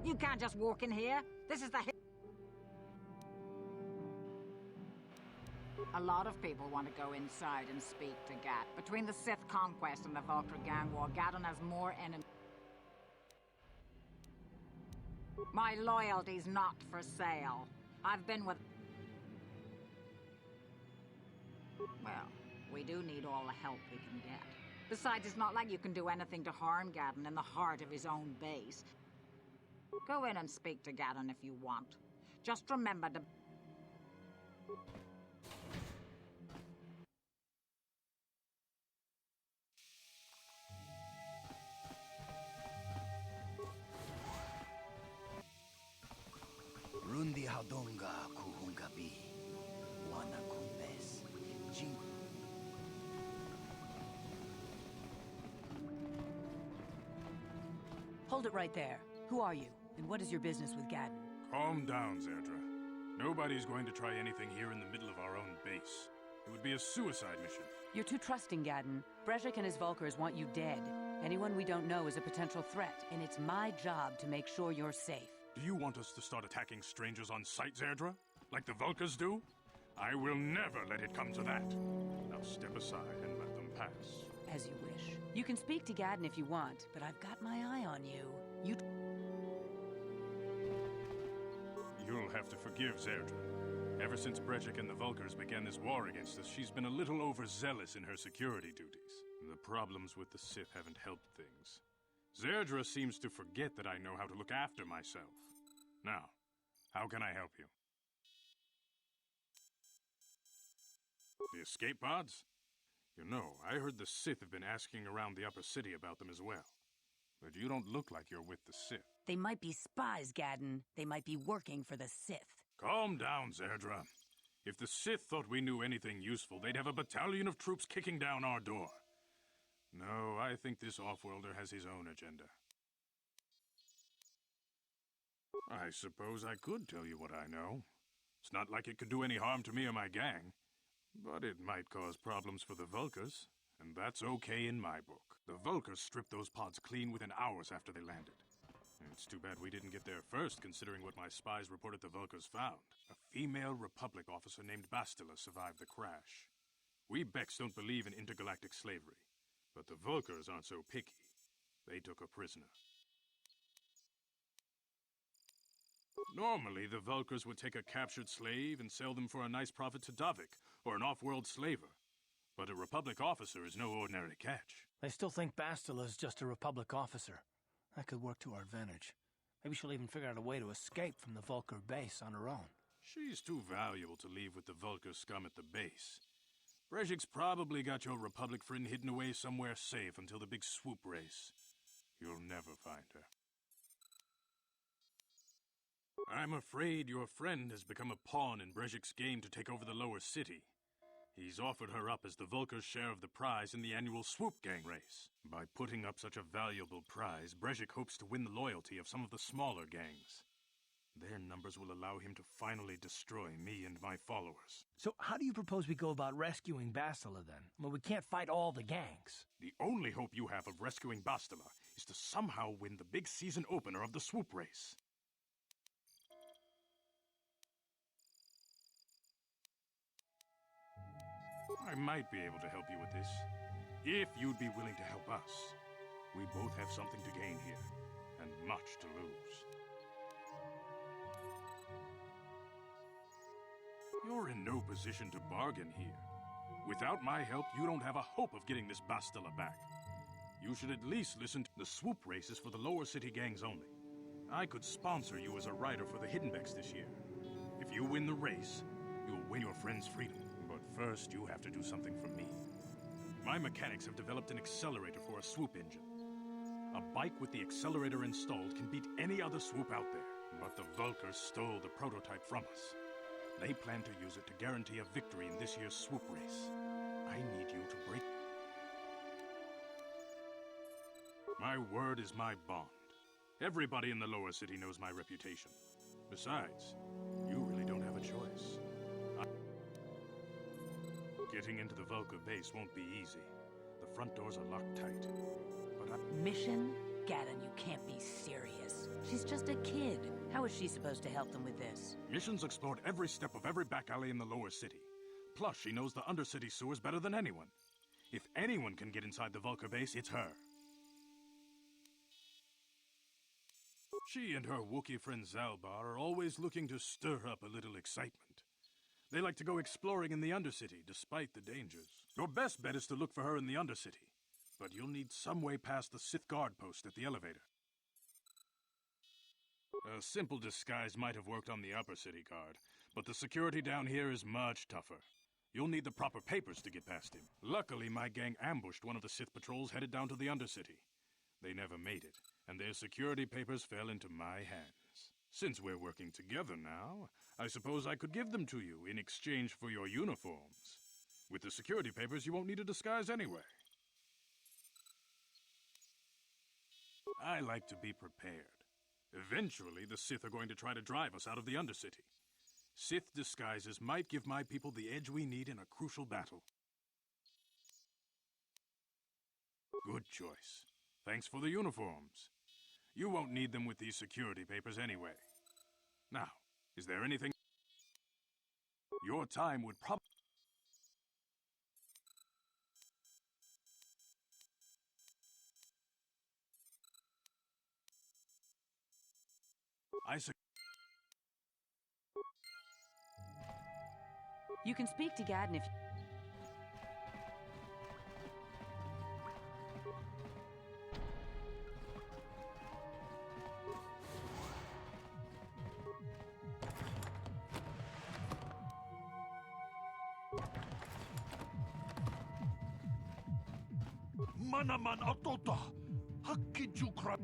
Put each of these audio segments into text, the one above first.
You can't just walk in here. This is the... A lot of people want to go inside and speak to Gat. Between the Sith conquest and the Vulkar gang war, Gadon has more enemies. My loyalty's not for sale. I've been with... Well, we do need all the help we can get. Besides, it's not like you can do anything to harm Gadon in the heart of his own base. Go in and speak to Gadon if you want. Just remember to... Rundi Hadonga Kuhungabi. Wana Kumbes. Jin. Hold it right there. Who are you? And what is your business with Gadon? Calm down, Zerdra. Nobody's going to try anything here in the middle of our own base. It would be a suicide mission. You're too trusting, Gadon. Brejik and his Vulkars want you dead. Anyone we don't know is a potential threat, and it's my job to make sure you're safe. Do you want us to start attacking strangers on sight, Zerdra? Like the Vulkars do? I will never let it come to that. Now step aside and let them pass. As you wish. You can speak to Gadon if you want, but I've got my eye on you. You'll have to forgive Zerdra. Ever since Brejik and the Vulkars began this war against us, she's been a little overzealous in her security duties. The problems with the Sith haven't helped things. Zerdra seems to forget that I know how to look after myself. Now, how can I help you? The escape pods? You know, I heard the Sith have been asking around the upper city about them as well. But you don't look like you're with the Sith. They might be spies, Gadon. They might be working for the Sith. Calm down, Zerdra. If the Sith thought we knew anything useful, they'd have a battalion of troops kicking down our door. No, I think this off-worlder has his own agenda. I suppose I could tell you what I know. It's not like it could do any harm to me or my gang. But it might cause problems for the Vulkars, and that's okay in my book. The Vulkars stripped those pods clean within hours after they landed. It's too bad we didn't get there first, considering what my spies reported the Vulkars found. A female Republic officer named Bastila survived the crash. We Becks don't believe in intergalactic slavery, but the Vulkars aren't so picky. They took a prisoner. Normally, the Vulkars would take a captured slave and sell them for a nice profit to Davik, or an off-world slaver. But a Republic officer is no ordinary catch. I still think Bastila is just a Republic officer. That could work to our advantage. Maybe she'll even figure out a way to escape from the Vulkar base on her own. She's too valuable to leave with the Vulkar scum at the base. Brejik's probably got your Republic friend hidden away somewhere safe until the big swoop race. You'll never find her. I'm afraid your friend has become a pawn in Brejik's game to take over the lower city. He's offered her up as the Vulkar's share of the prize in the annual Swoop Gang race. By putting up such a valuable prize, Brejik hopes to win the loyalty of some of the smaller gangs. Their numbers will allow him to finally destroy me and my followers. So how do you propose we go about rescuing Bastila then? Well, we can't fight all the gangs. The only hope you have of rescuing Bastila is to somehow win the big season opener of the Swoop race. I might be able to help you with this, if you'd be willing to help us. We both have something to gain here, and much to lose. You're in no position to bargain here. Without my help, you don't have a hope of getting this Bastila back. You should at least listen to the swoop races for the lower city gangs only. I could sponsor you as a rider for the Hiddenbecks this year. If you win the race, you'll win your friend's freedom. But first, you have to do something for me. My mechanics have developed an accelerator for a swoop engine. A bike with the accelerator installed can beat any other swoop out there. But the Vulkars stole the prototype from us. They plan to use it to guarantee a victory in this year's swoop race. I need you to break... My word is my bond. Everybody in the lower city knows my reputation. Besides, you really don't have a choice. Getting into the Vulkar base won't be easy. The front doors are locked tight. But Mission? Gadon, you can't be serious. She's just a kid. How is she supposed to help them with this? Mission's explored every step of every back alley in the lower city. Plus, she knows the undercity sewers better than anyone. If anyone can get inside the Vulcar base, it's her. She and her Wookiee friend Zalbar are always looking to stir up a little excitement. They like to go exploring in the Undercity, despite the dangers. Your best bet is to look for her in the Undercity, but you'll need some way past the Sith guard post at the elevator. A simple disguise might have worked on the Upper City guard, but the security down here is much tougher. You'll need the proper papers to get past him. Luckily, my gang ambushed one of the Sith patrols headed down to the Undercity. They never made it, and their security papers fell into my hands. Since we're working together now, I suppose I could give them to you in exchange for your uniforms. With the security papers, you won't need a disguise anyway. I like to be prepared. Eventually, the Sith are going to try to drive us out of the Undercity. Sith disguises might give my people the edge we need in a crucial battle. Good choice. Thanks for the uniforms. You won't need them with these security papers anyway. Now, is there anything... Your time would probably... You can speak to Gadden if... Manaman Otota! Hakijukra!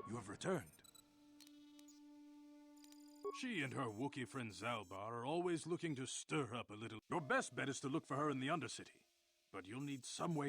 You have returned. She and her Wookiee friend Zalbar are always looking to stir up a little. Your best bet is to look for her in the Undercity, but you'll need some way.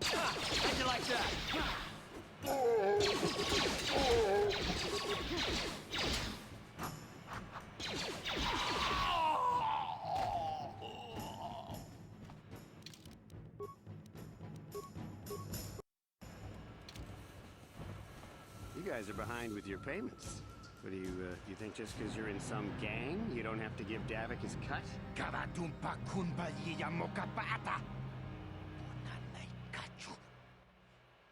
How'd you like that? You guys are behind with your payments. What do you think just because you're in some gang, you don't have to give Davik his cut? Karadumpa kunbalya mokapata! Punanay kachu!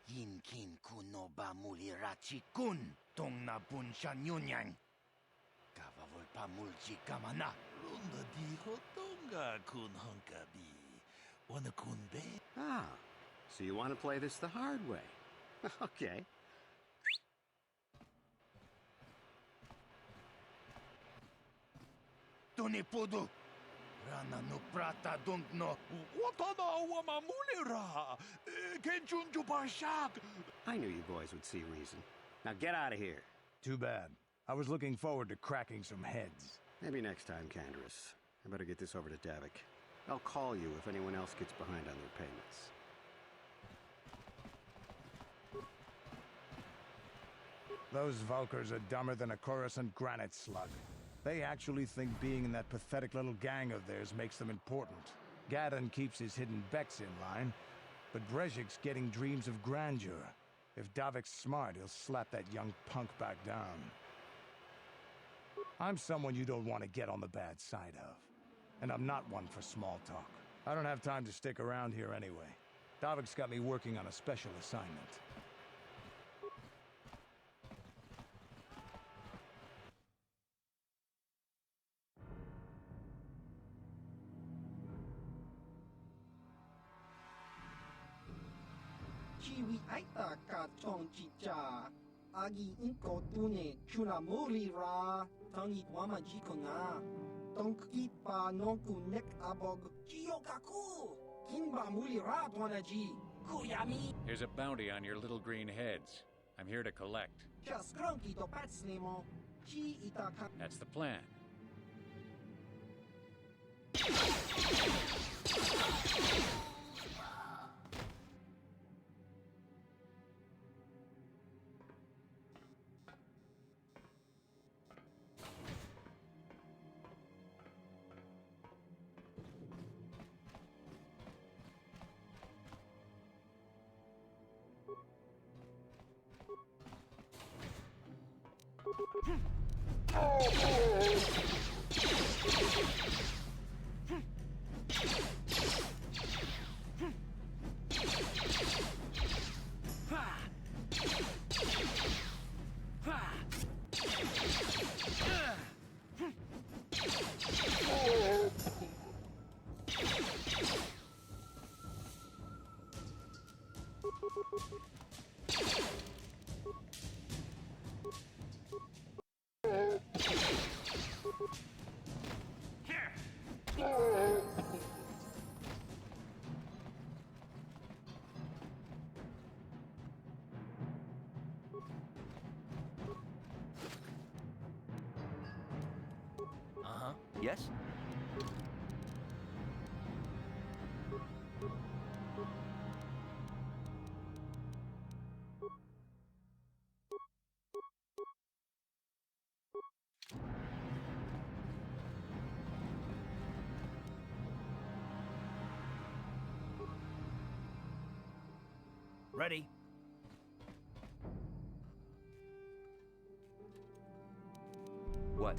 Yinkin kunoba mulirachi kun tong nabunsha nyunyang! Kavavol pamulchi kamana! Runda dijo tonga kun hunkabi. Wanna kun be? Ah, so you want to play this the hard way. Okay. ni pudu. Rana no prata don't no. Watana wamamulira. Kenchunju Barshak. I knew you boys would see reason. Now get out of here. Too bad. I was looking forward to cracking some heads. Maybe next time, Canderous. I better get this over to Davik. I'll call you if anyone else gets behind on their payments. Those Vulkars are dumber than a Coruscant granite slug. They actually think being in that pathetic little gang of theirs makes them important. Gadon keeps his hidden Becks in line, but Brezhik's getting dreams of grandeur. If Davik's smart, he'll slap that young punk back down. I'm someone you don't want to get on the bad side of. And I'm not one for small talk. I don't have time to stick around here anyway. Davik's got me working on a special assignment. Chiwi aita ka chong chicha. Agi inko tune chuna muri ra. Tangi wama jiko na. Tonki pa nonku nek abog. Chiyokaku. Kinba muri ra tuanaji. Kuyami. Here's a bounty on your little green heads. I'm here to collect. Just cronky to patslemo. Chi itaka. That's the plan. Yes? Ready? What?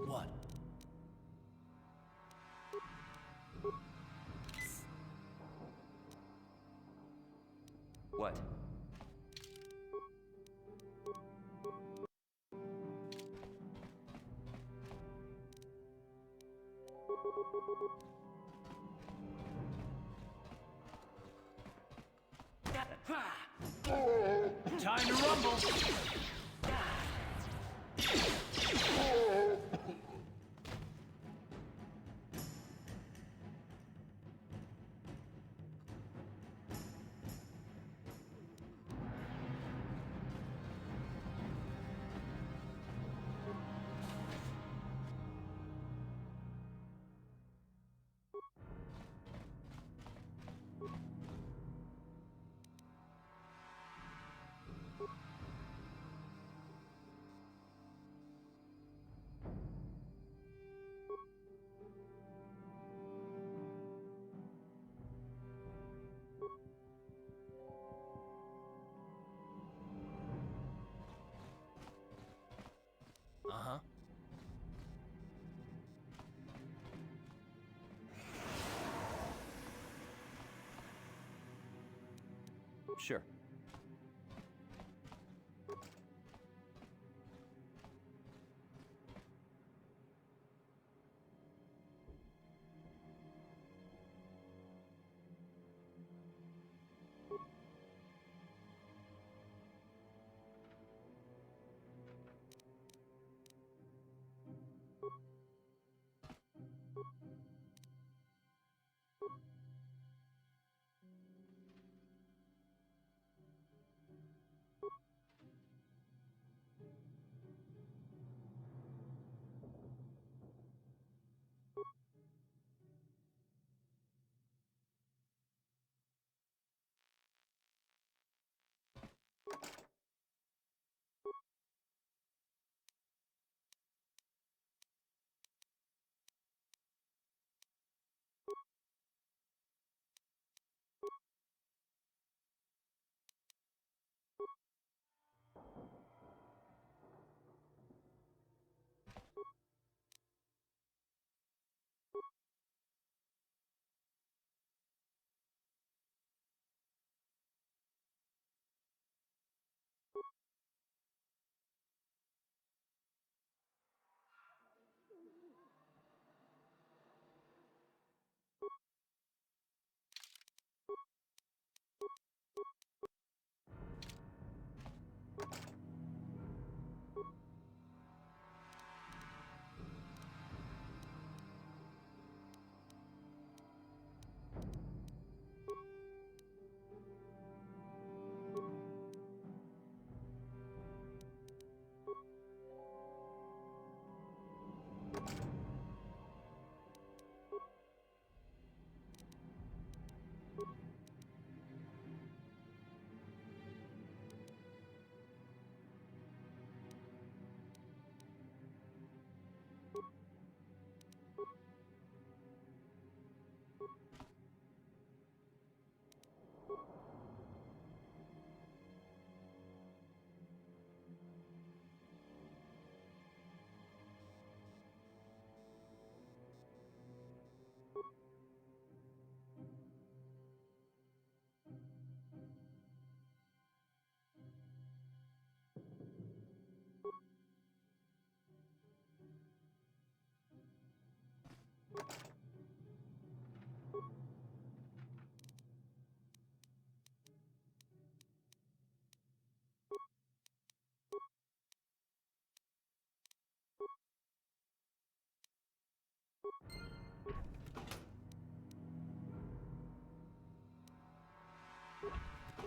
What? What? Time to rumble! Uh-huh. Sure.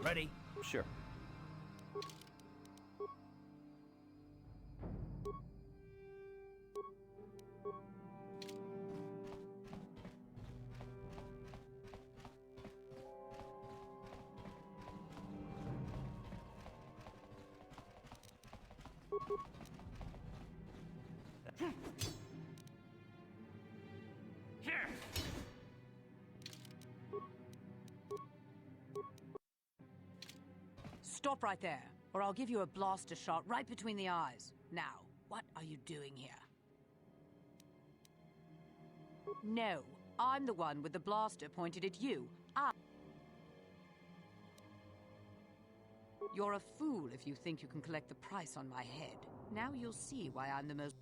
Ready? Sure. Stop right there, or I'll give you a blaster shot right between the eyes. Now, what are you doing here? No, I'm the one with the blaster pointed at you. You're a fool if you think you can collect the price on my head. Now you'll see why I'm the most...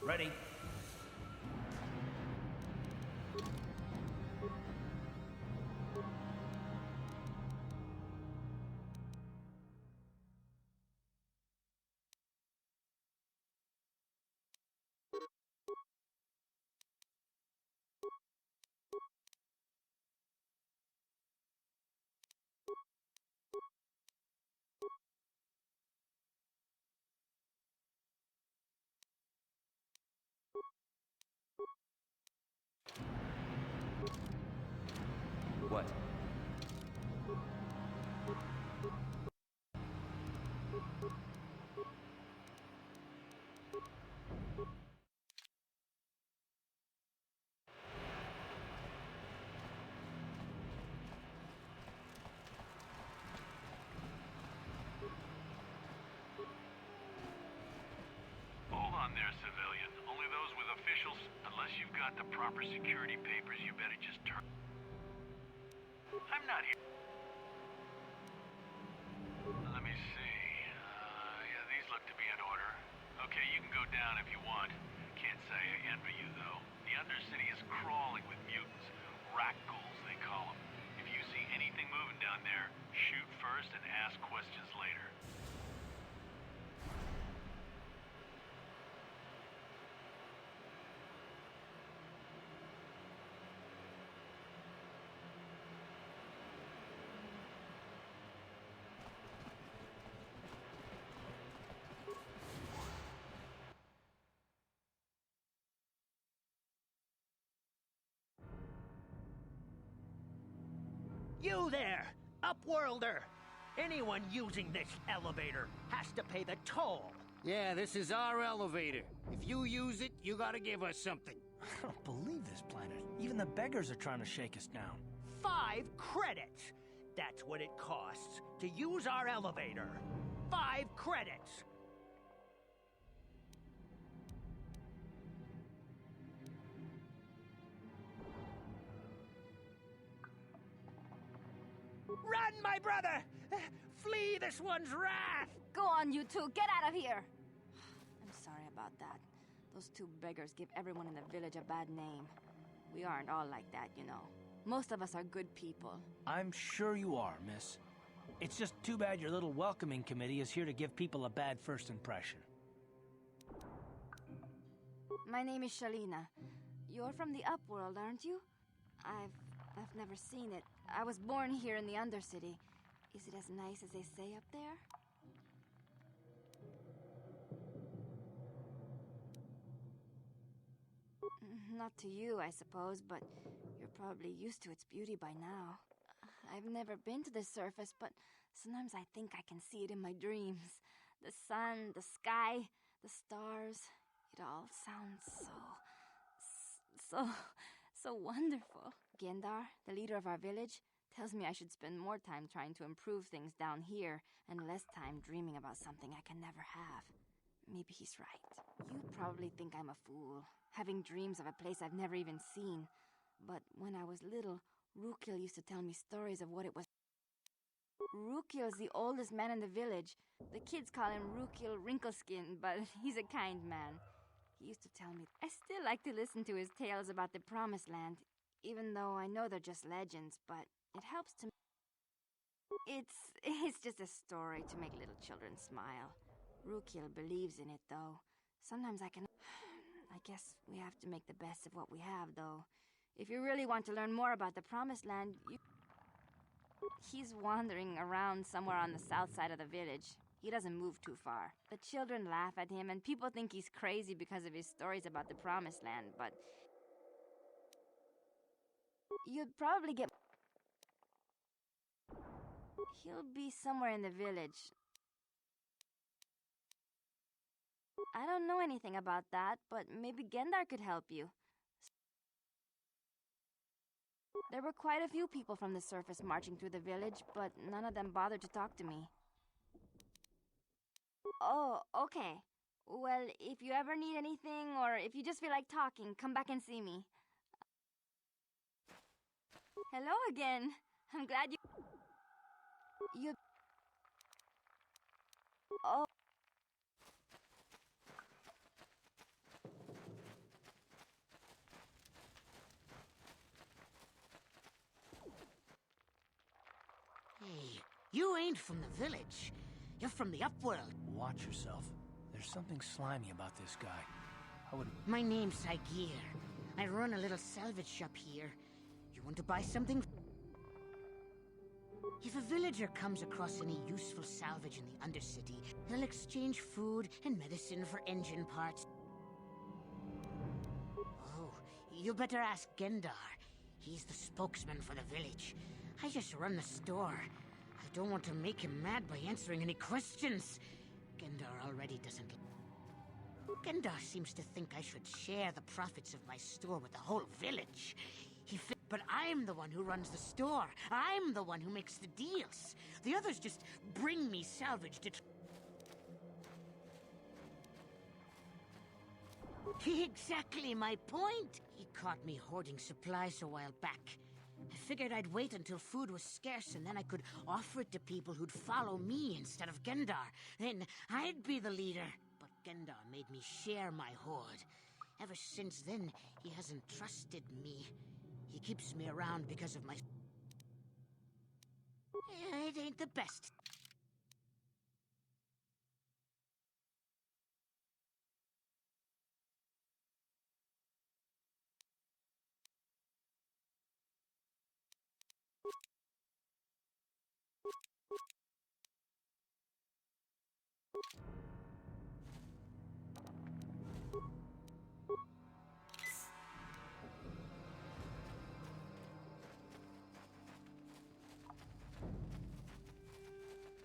Ready? What? proper security papers, you better just turn. I'm not here. Let me see. Yeah, these look to be in order. Okay, you can go down if you want. Can't say I envy you, though. The Undercity is crawling with mutants. Rat ghouls, they call them. If you see anything moving down there, shoot first and ask questions later. You there, Upworlder! Anyone using this elevator has to pay the toll. Yeah, this is our elevator. If you use it, you gotta give us something. I don't believe this planet. Even the beggars are trying to shake us down. 5 credits! That's what it costs to use our elevator. 5 credits! Run, my brother! Flee this one's wrath! Go on, you two. Get out of here! I'm sorry about that. Those 2 beggars give everyone in the village a bad name. We aren't all like that, you know. Most of us are good people. I'm sure you are, miss. It's just too bad your little welcoming committee is here to give people a bad first impression. My name is Shalina. You're from the Upworld, aren't you? I've never seen it. I was born here in the Undercity. Is it as nice as they say up there? Not to you, I suppose, but you're probably used to its beauty by now. I've never been to the surface, but sometimes I think I can see it in my dreams. The sun, the sky, the stars. It all sounds so wonderful. Gendar, the leader of our village, tells me I should spend more time trying to improve things down here and less time dreaming about something I can never have. Maybe he's right. You probably think I'm a fool, having dreams of a place I've never even seen. But when I was little, Rukil used to tell me stories of what it was. Rukil's the oldest man in the village. The kids call him Rukil Wrinkleskin, but he's a kind man. He used to tell me. I still like to listen to his tales about the Promised Land, even though I know they're just legends, but it helps to... It's just a story to make little children smile. Rukil believes in it, though. Sometimes I guess we have to make the best of what we have, though. If you really want to learn more about the Promised Land, he's wandering around somewhere on the south side of the village. He doesn't move too far. The children laugh at him, and people think he's crazy because of his stories about the Promised Land, but... You'd probably get... He'll be somewhere in the village. I don't know anything about that, but maybe Gendar could help you. There were quite a few people from the surface marching through the village, but none of them bothered to talk to me. Oh, okay. Well, if you ever need anything, or if you just feel like talking, come back and see me. Hello again. I'm glad you... Oh. Hey, you ain't from the village. You're from the Upworld. Watch yourself. There's something slimy about this guy. I wouldn't... My name's Saigir. I run a little salvage shop here. You want to buy something? If a villager comes across any useful salvage in the Undercity, they'll exchange food and medicine for engine parts. Oh, you better ask Gendar. He's the spokesman for the village. I just run the store. I don't want to make him mad by answering any questions. Gendar already doesn't... Gendar seems to think I should share the profits of my store with the whole village. But I'm the one who runs the store. I'm the one who makes the deals. The others just bring me salvage to... Exactly my point. He caught me hoarding supplies a while back. I figured I'd wait until food was scarce and then I could offer it to people who'd follow me instead of Gendar. Then I'd be the leader. But Gendar made me share my hoard. Ever since then, he hasn't trusted me. He keeps me around because of my... It ain't the best.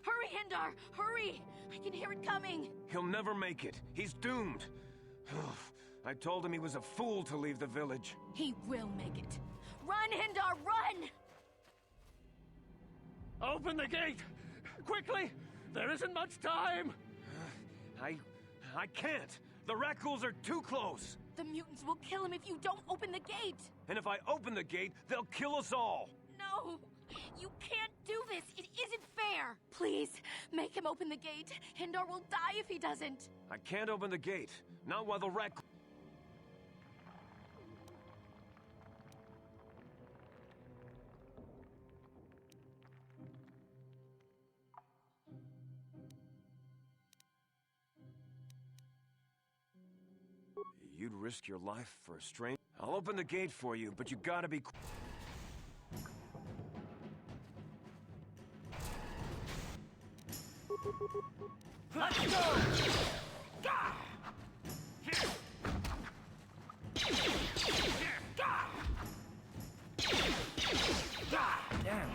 Hurry, Hindar! Hurry! I can hear it coming! He'll never make it. He's doomed. I told him he was a fool to leave the village. He will make it. Run, Hindar, run! Open the gate! Quickly! There isn't much time! I can't. The Rakghouls are too close. The mutants will kill him if you don't open the gate! And if I open the gate, they'll kill us all. No! You can't do this! It isn't fair! Please, make him open the gate. Hindar will die if he doesn't. I can't open the gate. Not while the Rakghouls... You'd risk your life for a stranger? I'll open the gate for you, but you gotta be... Let's go! Damn.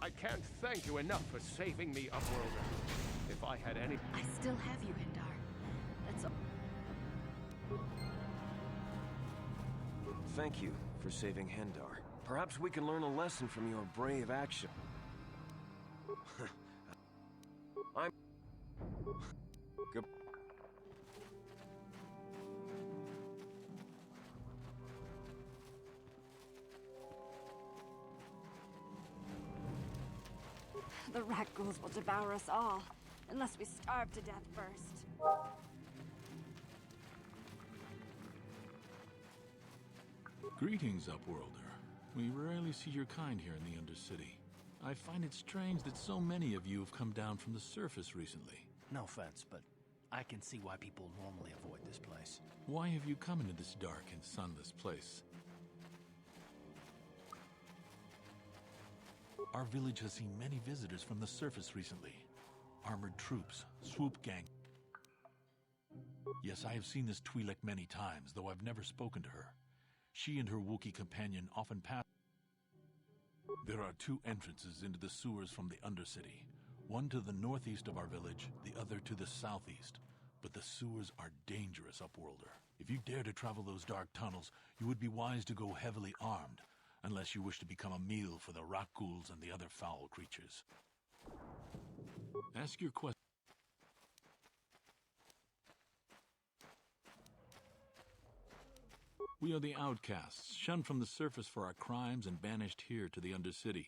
I can't thank you enough for saving me, Upworlder. If I had any... I still have you, Hindar. That's all. Thank you for saving Hendar. Perhaps we can learn a lesson from your brave action. I'm... Good... The Rakghouls will devour us all, unless we starve to death first. Greetings, Upworlder. We rarely see your kind here in the Undercity. I find it strange that so many of you have come down from the surface recently. No offense, but I can see why people normally avoid this place. Why have you come into this dark and sunless place? Our village has seen many visitors from the surface recently. Armored troops, swoop gang. Yes, I have seen this Twi'lek many times, though I've never spoken to her. She and her Wookiee companion often pass. There are two entrances into the sewers from the Undercity. One to the northeast of our village, the other to the southeast. But the sewers are dangerous, Upworlder. If you dare to travel those dark tunnels, you would be wise to go heavily armed, unless you wish to become a meal for the Rakghouls and the other foul creatures. Ask your question. We are the outcasts, shunned from the surface for our crimes and banished here to the Undercity.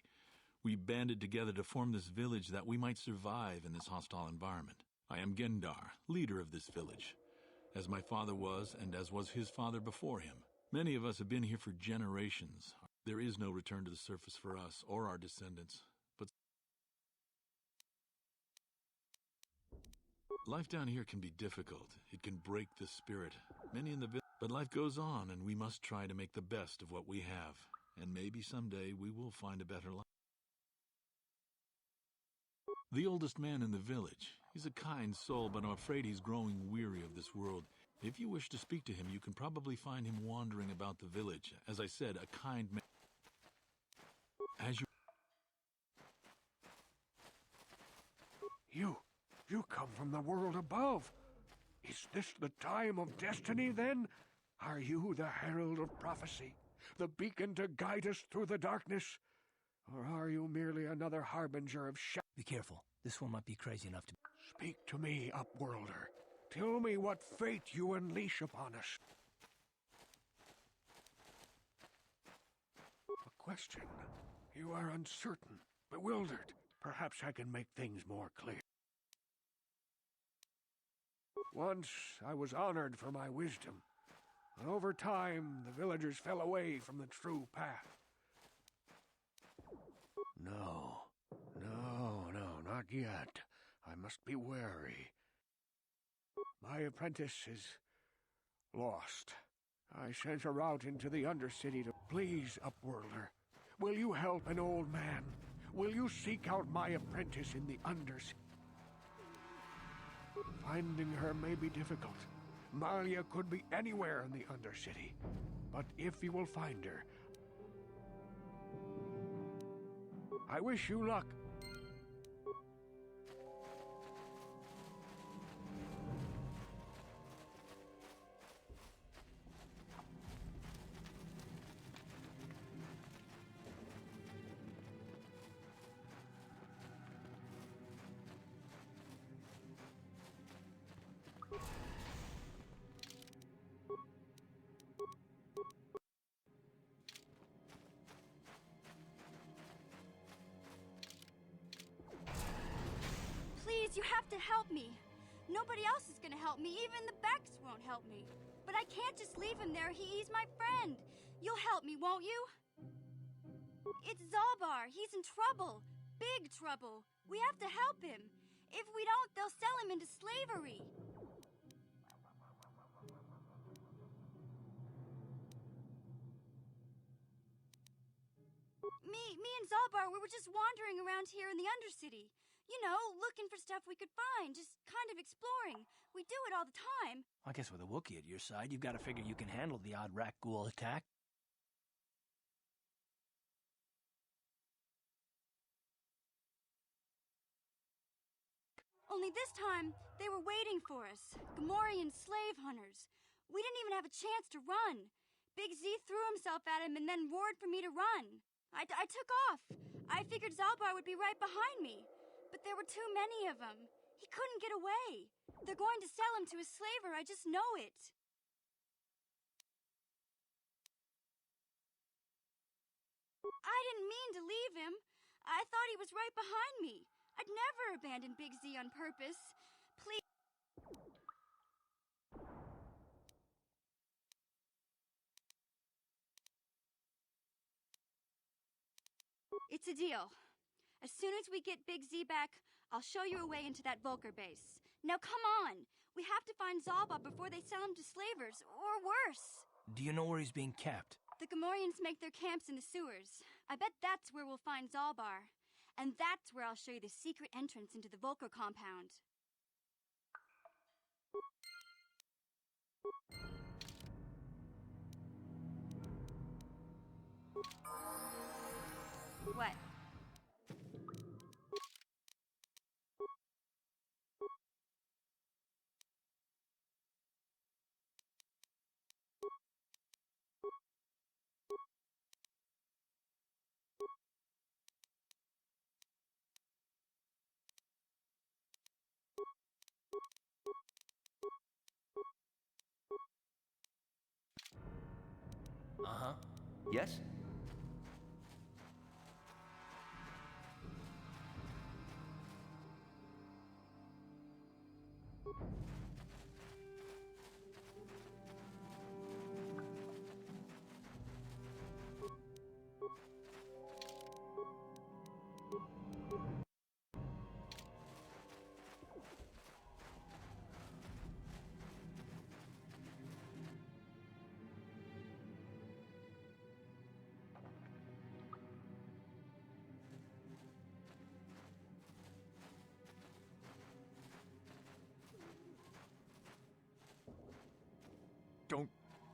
We banded together to form this village that we might survive in this hostile environment. I am Gendar, leader of this village, as my father was and as was his father before him. Many of us have been here for generations. There is no return to the surface for us or our descendants, but life down here can be difficult. It can break the spirit. Many in the village, but life goes on, and we must try to make the best of what we have. And maybe someday we will find a better life. The oldest man in the village. He's a kind soul, but I'm afraid he's growing weary of this world. If you wish to speak to him, you can probably find him wandering about the village. As I said, a kind man. As You come from the world above. Is this the time of destiny, then? Are you the herald of prophecy? The beacon to guide us through the darkness? Or are you merely another harbinger of Be careful. This one might be crazy enough to... Speak to me, Upworlder. Tell me what fate you unleash upon us. A question. You are uncertain, bewildered. Perhaps I can make things more clear. Once I was honored for my wisdom, but over time the villagers fell away from the true path. No, not yet. I must be wary. My apprentice is lost. I sent her out into the Undercity to please Upworlder. Will you help an old man? Will you seek out my apprentice in the Undercity? Finding her may be difficult. Malia could be anywhere in the Undercity. But if you will find her, I wish you luck. Please, you have to help me. Nobody else is gonna help me. Even the Becks won't help me. But I can't just leave him there. He's my friend. You'll help me, won't you? It's Zalbar. He's in trouble. Big trouble. We have to help him. If we don't, they'll sell him into slavery. Me and Zalbar, we were just wandering around here in the Undercity. You know, looking for stuff we could find, just kind of exploring. We do it all the time. I guess with a Wookiee at your side, you've got to figure you can handle the odd Rakghoul attack. Only this time, they were waiting for us. Gamorrean slave hunters. We didn't even have a chance to run. Big Z threw himself at him and then roared for me to run. I took off. I figured Zalbar would be right behind me. But there were too many of them. He couldn't get away. They're going to sell him to a slaver, I just know it. I didn't mean to leave him. I thought he was right behind me. I'd never abandon Big Z on purpose. Please. It's a deal. As soon as we get Big Z back, I'll show you a way into that Vulcar base. Now come on! We have to find Zalbar before they sell him to slavers, or worse. Do you know where he's being kept? The Gamorreans make their camps in the sewers. I bet that's where we'll find Zalbar. And that's where I'll show you the secret entrance into the Vulcar compound. What? Uh-huh. Yes?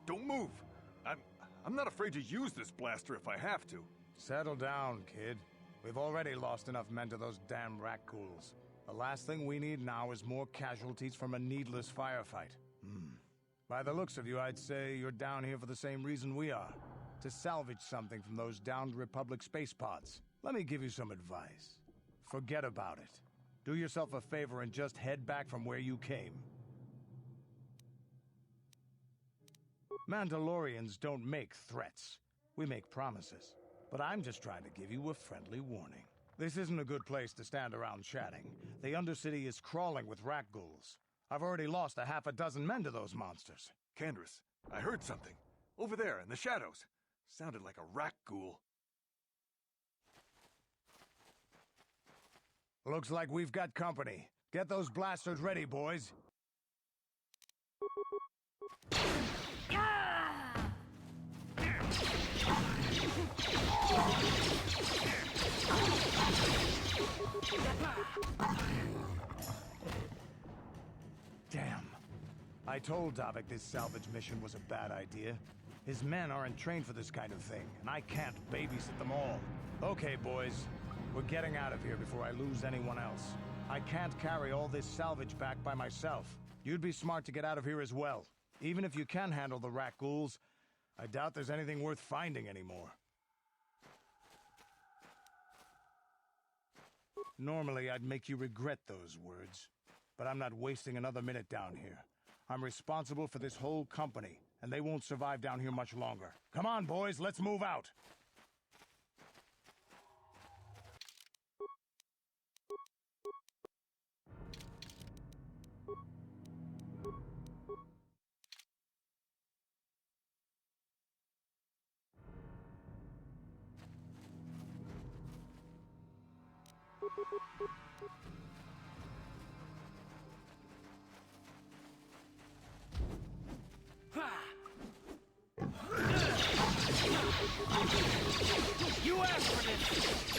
Don't move! I'm not afraid to use this blaster if I have to. Settle down, kid. We've already lost enough men to those damn Rakghouls. The last thing we need now is more casualties from a needless firefight. By the looks of you, I'd say you're down here for the same reason we are. To salvage something from those downed Republic space pods. Let me give you some advice. Forget about it. Do yourself a favor and just head back from where you came. Mandalorians don't make threats. We make promises. But I'm just trying to give you a friendly warning. This isn't a good place to stand around chatting. The Undercity is crawling with rat ghouls. I've already lost a half a dozen men to those monsters. Candace, I heard something. Over there, in the shadows. Sounded like a rat ghoul. Looks like we've got company. Get those blasters ready, boys. Damn. I told Davik this salvage mission was a bad idea. His men aren't trained for this kind of thing, and I can't babysit them all. Okay, boys. We're getting out of here before I lose anyone else. I can't carry all this salvage back by myself. You'd be smart to get out of here as well. Even if you can handle the rat ghouls, I doubt there's anything worth finding anymore. Normally, I'd make you regret those words, but I'm not wasting another minute down here. I'm responsible for this whole company, and they won't survive down here much longer. Come on, boys, let's move out! You asked for this!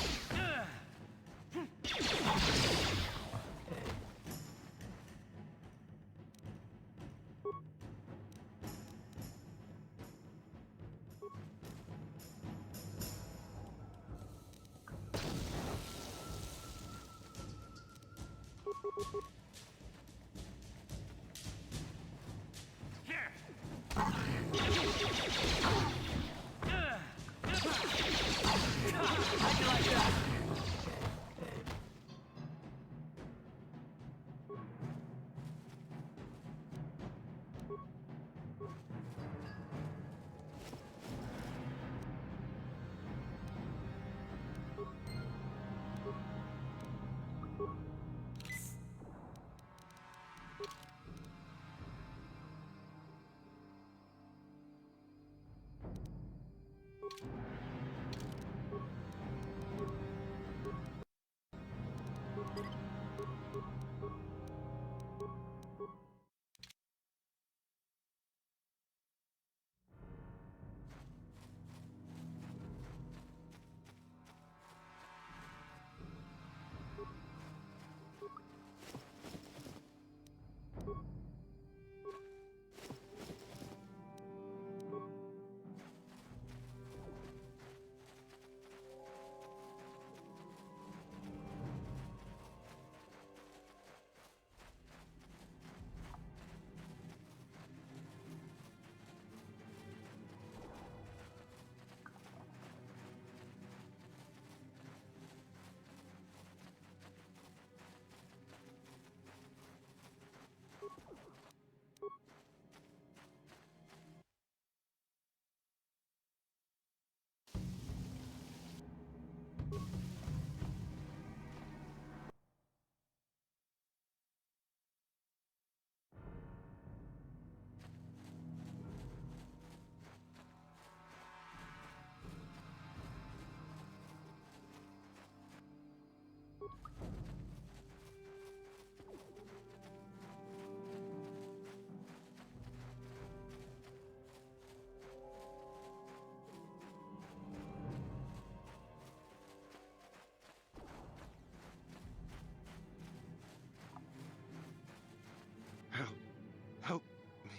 Help me.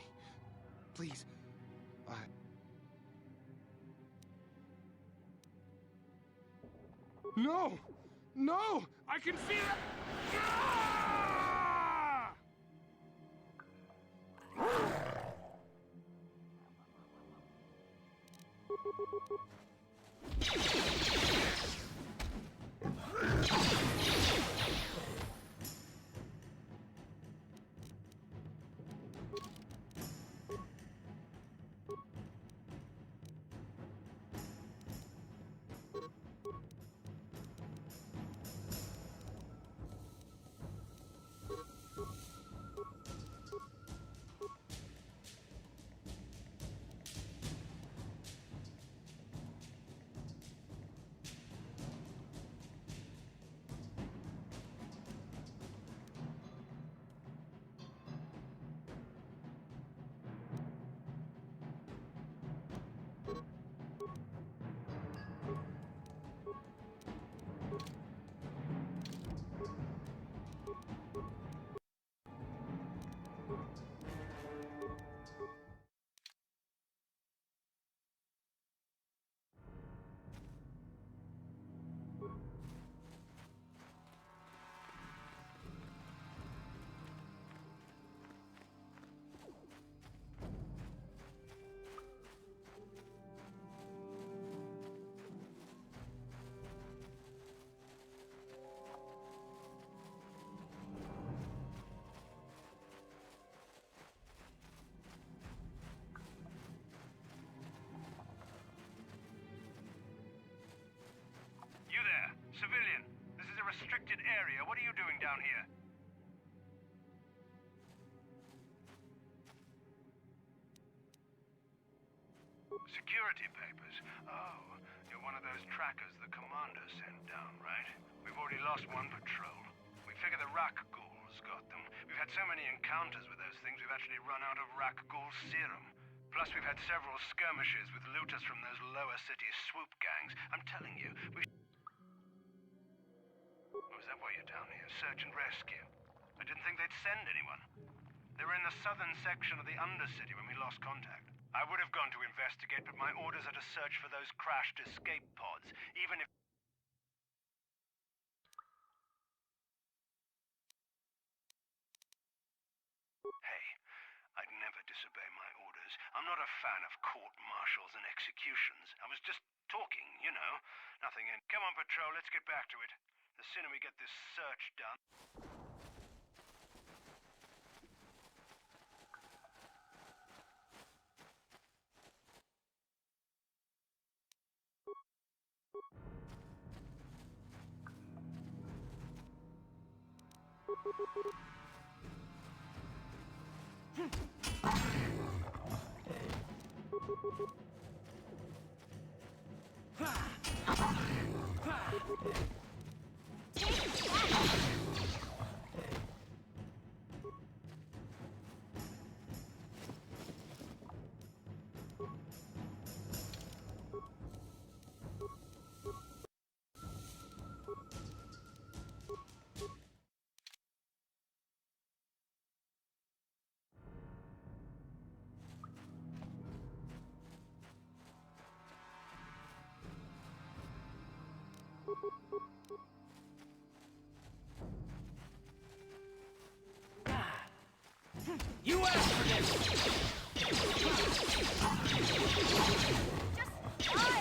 Please. No! No! I can feel it! Ah! Security papers? Oh, you're one of those trackers the commander sent down, right? We've already lost one patrol. We figure the Rak Ghouls got them. We've had so many encounters with those things, we've actually run out of Rak Ghoul serum. Plus, we've had several skirmishes with looters from those lower city swoop gangs. I'm telling you, we... Oh, is that why you're down here? Search and rescue? I didn't think they'd send anyone. They were in the southern section of the Undercity when we lost contact. I would have gone to investigate, but my orders are to search for those crashed escape pods, even if... Hey, I'd never disobey my orders. I'm not a fan of court-martials and executions. I was just talking, you know. Nothing in... Come on, Patrol, let's get back to it. The sooner we get this search done... You asked for this! Just die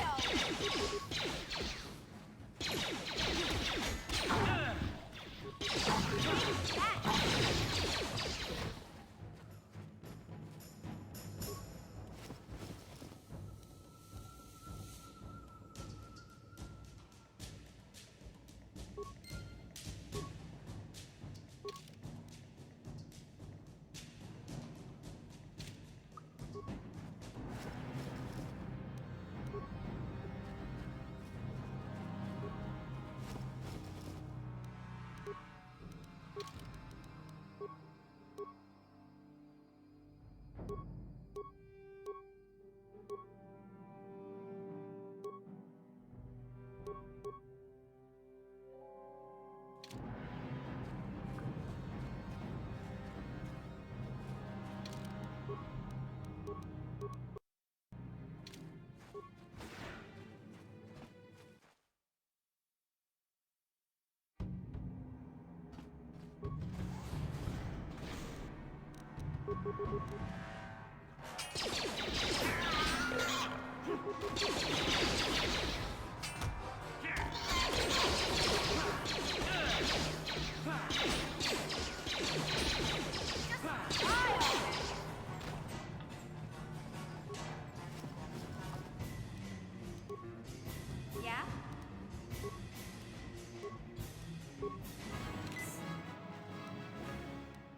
Yeah?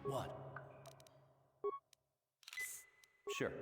What? Sure.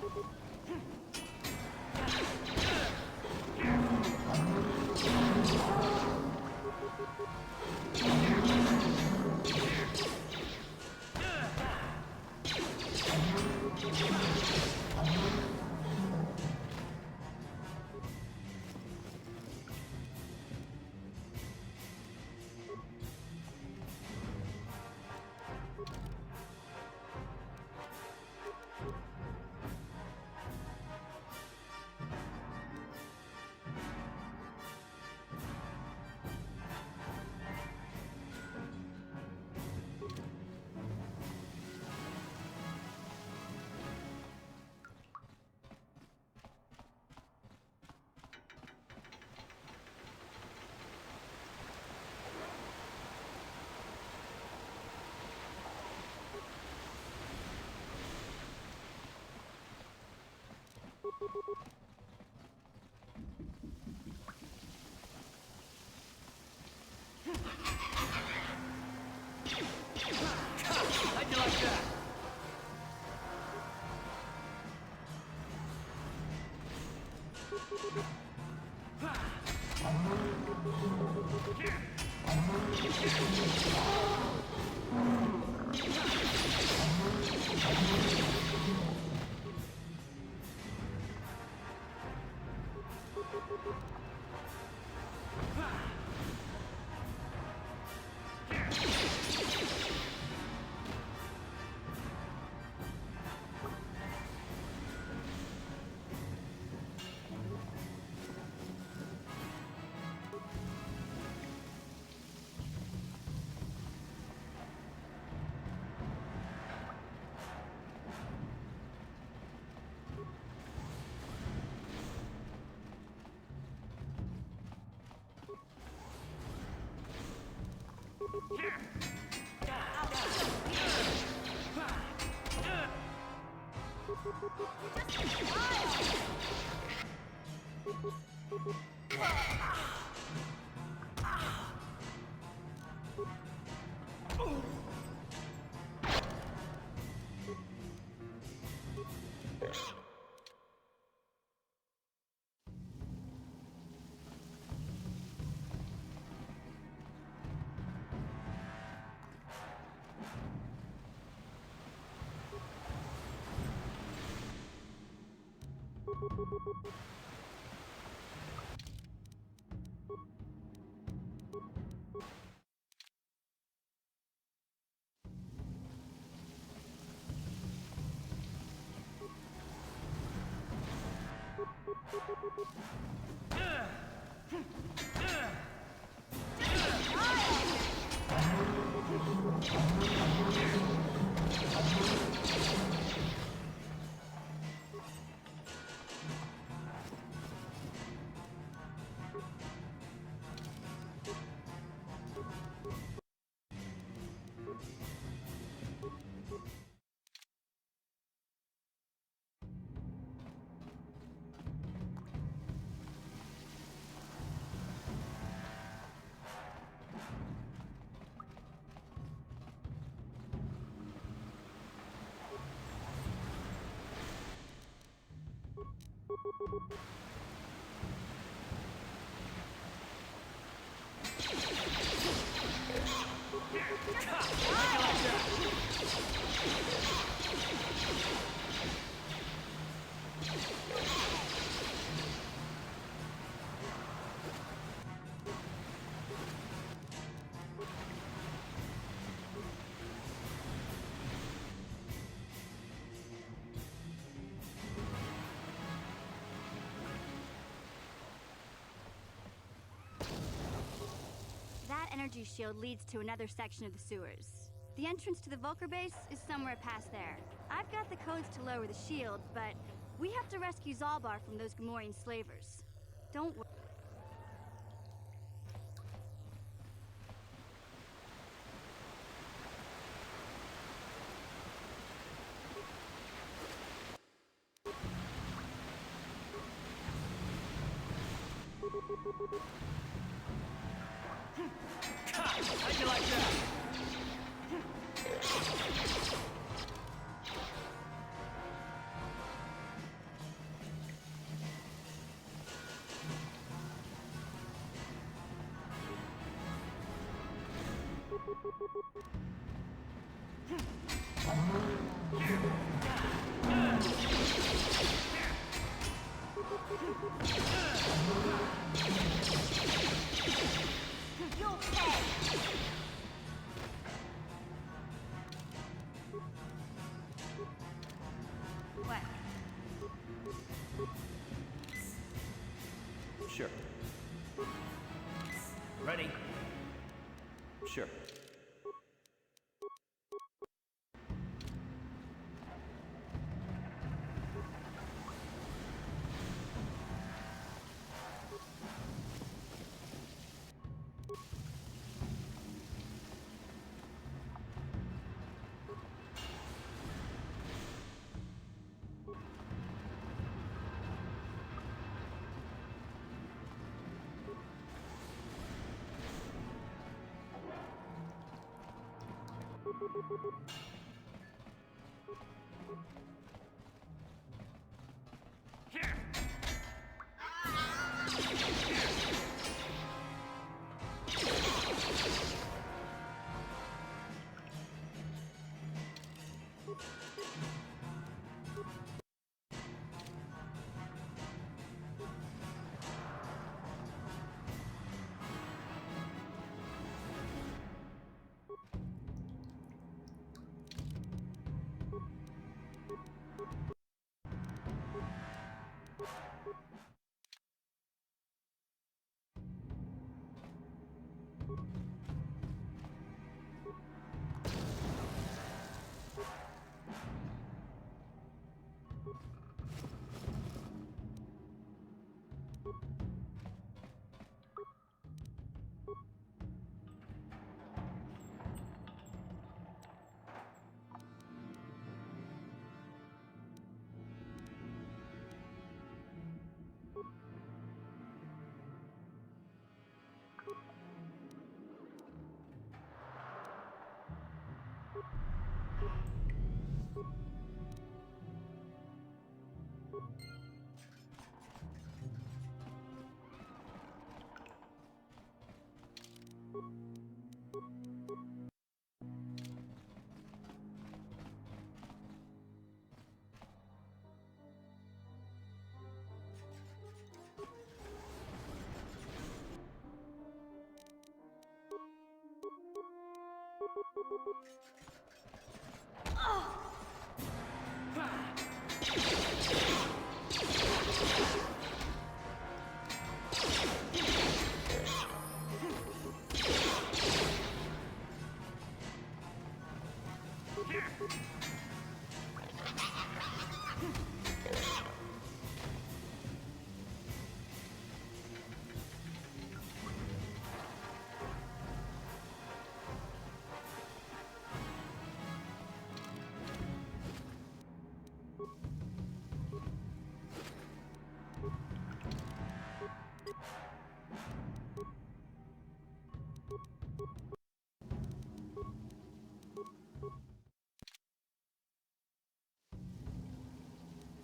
How'd you like that? That energy shield leads to another section of the sewers. The entrance to the Vulker base is somewhere past there. I've got the codes to lower the shield, but we have to rescue Zalbar from those Gamorrean slavers. Don't worry. How'd you like that? You'll pay! What? Sure. Ready? Sure.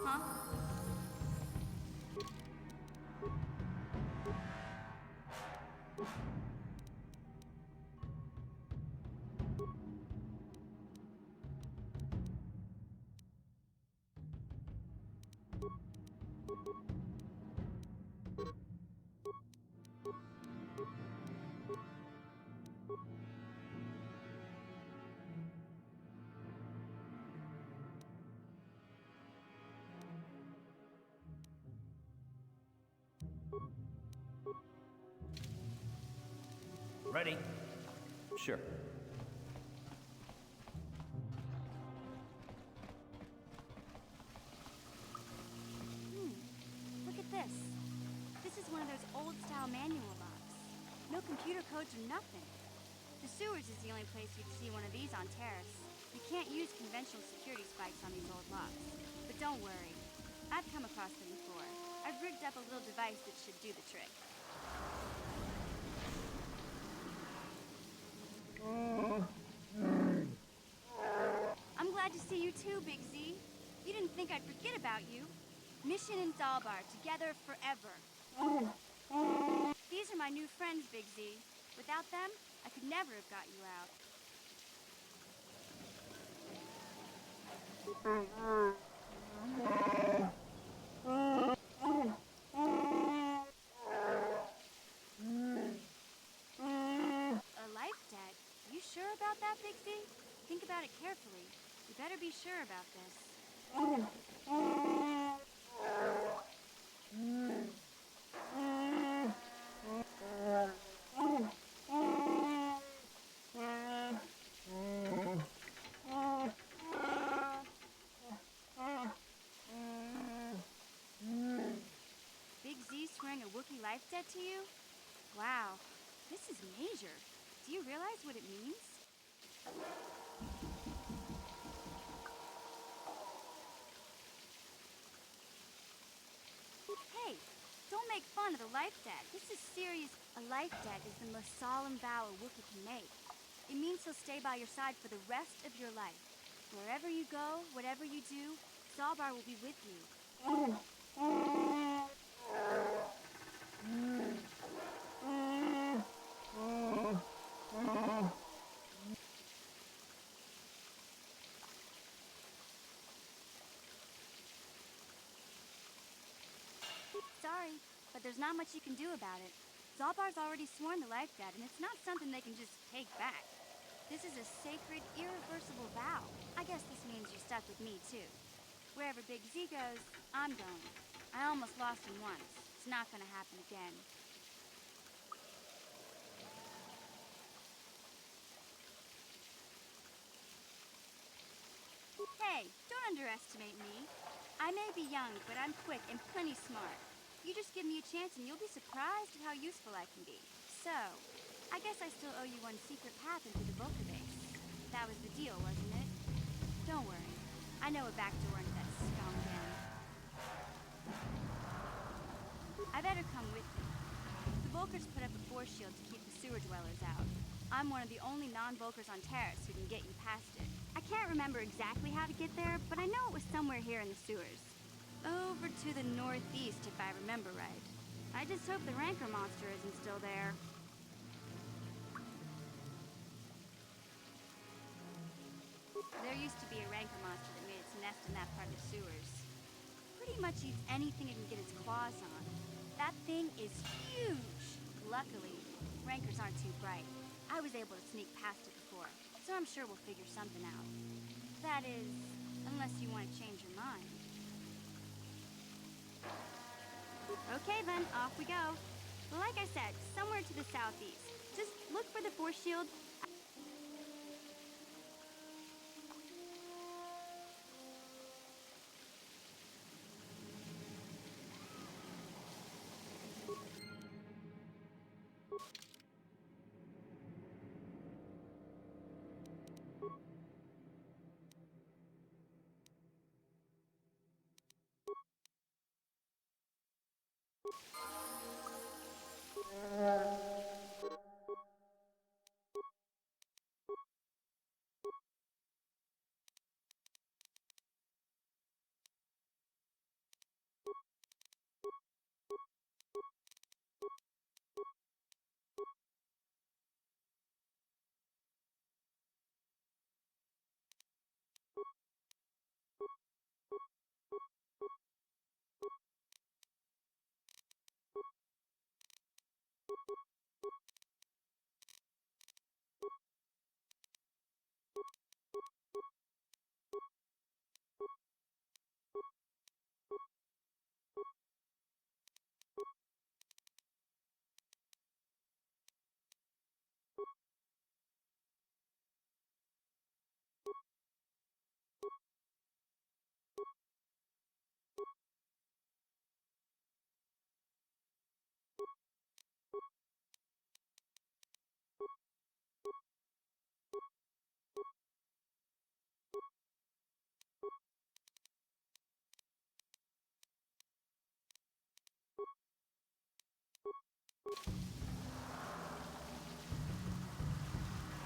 Huh? Ready? Sure. Look at this. This is one of those old-style manual locks. No computer codes or nothing. The sewers is the only place you'd see one of these on Terrace. You can't use conventional security spikes on these old locks. But don't worry. I've come across them before. I've rigged up a little device that should do the trick. I'm glad to see you too, Big Z. You didn't think I'd forget about you. Mission and Zalbar, together forever. These are my new friends, Big Z. Without them, I could never have got you out. A life debt? You sure about that, Big Z? Think about it carefully. You better be sure about this. Big Z swearing a Wookiee life debt to you? Wow, this is major. Do you realize what it means? Hey, don't make fun of the life debt. This is serious. A life debt is the most solemn vow a Wookiee can make. It means he'll stay by your side for the rest of your life. Wherever you go, whatever you do, Zaalbar will be with you. Sorry, but there's not much you can do about it. Zaalbar's already sworn the life debt, and it's not something they can just take back. This is a sacred, irreversible vow. I guess this means you're stuck with me, too. Wherever Big Z goes, I'm going. I almost lost him once. It's not gonna happen again. Hey, don't underestimate me. I may be young, but I'm quick and plenty smart. You just give me a chance and you'll be surprised at how useful I can be. So, I guess I still owe you one secret path into the Vulcan base. That was the deal, wasn't it? Don't worry. I know a back door into that scum den. I better come with you. The Vulkars put up a force shield to keep the sewer dwellers out. I'm one of the only non-Vulkars on Terrace who can get you past it. I can't remember exactly how to get there, but I know it was somewhere here in the sewers. Over to the northeast, if I remember right. I just hope the Rancor monster isn't still there. There used to be a Rancor monster that made its nest in that part of the sewers. Pretty much eats anything it can get its claws on. That thing is huge! Luckily, Rancors aren't too bright. I was able to sneak past it before, so I'm sure we'll figure something out. That is, unless you want to change your mind. Okay then, off we go. Like I said, somewhere to the southeast. Just look for the force shield.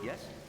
Yes?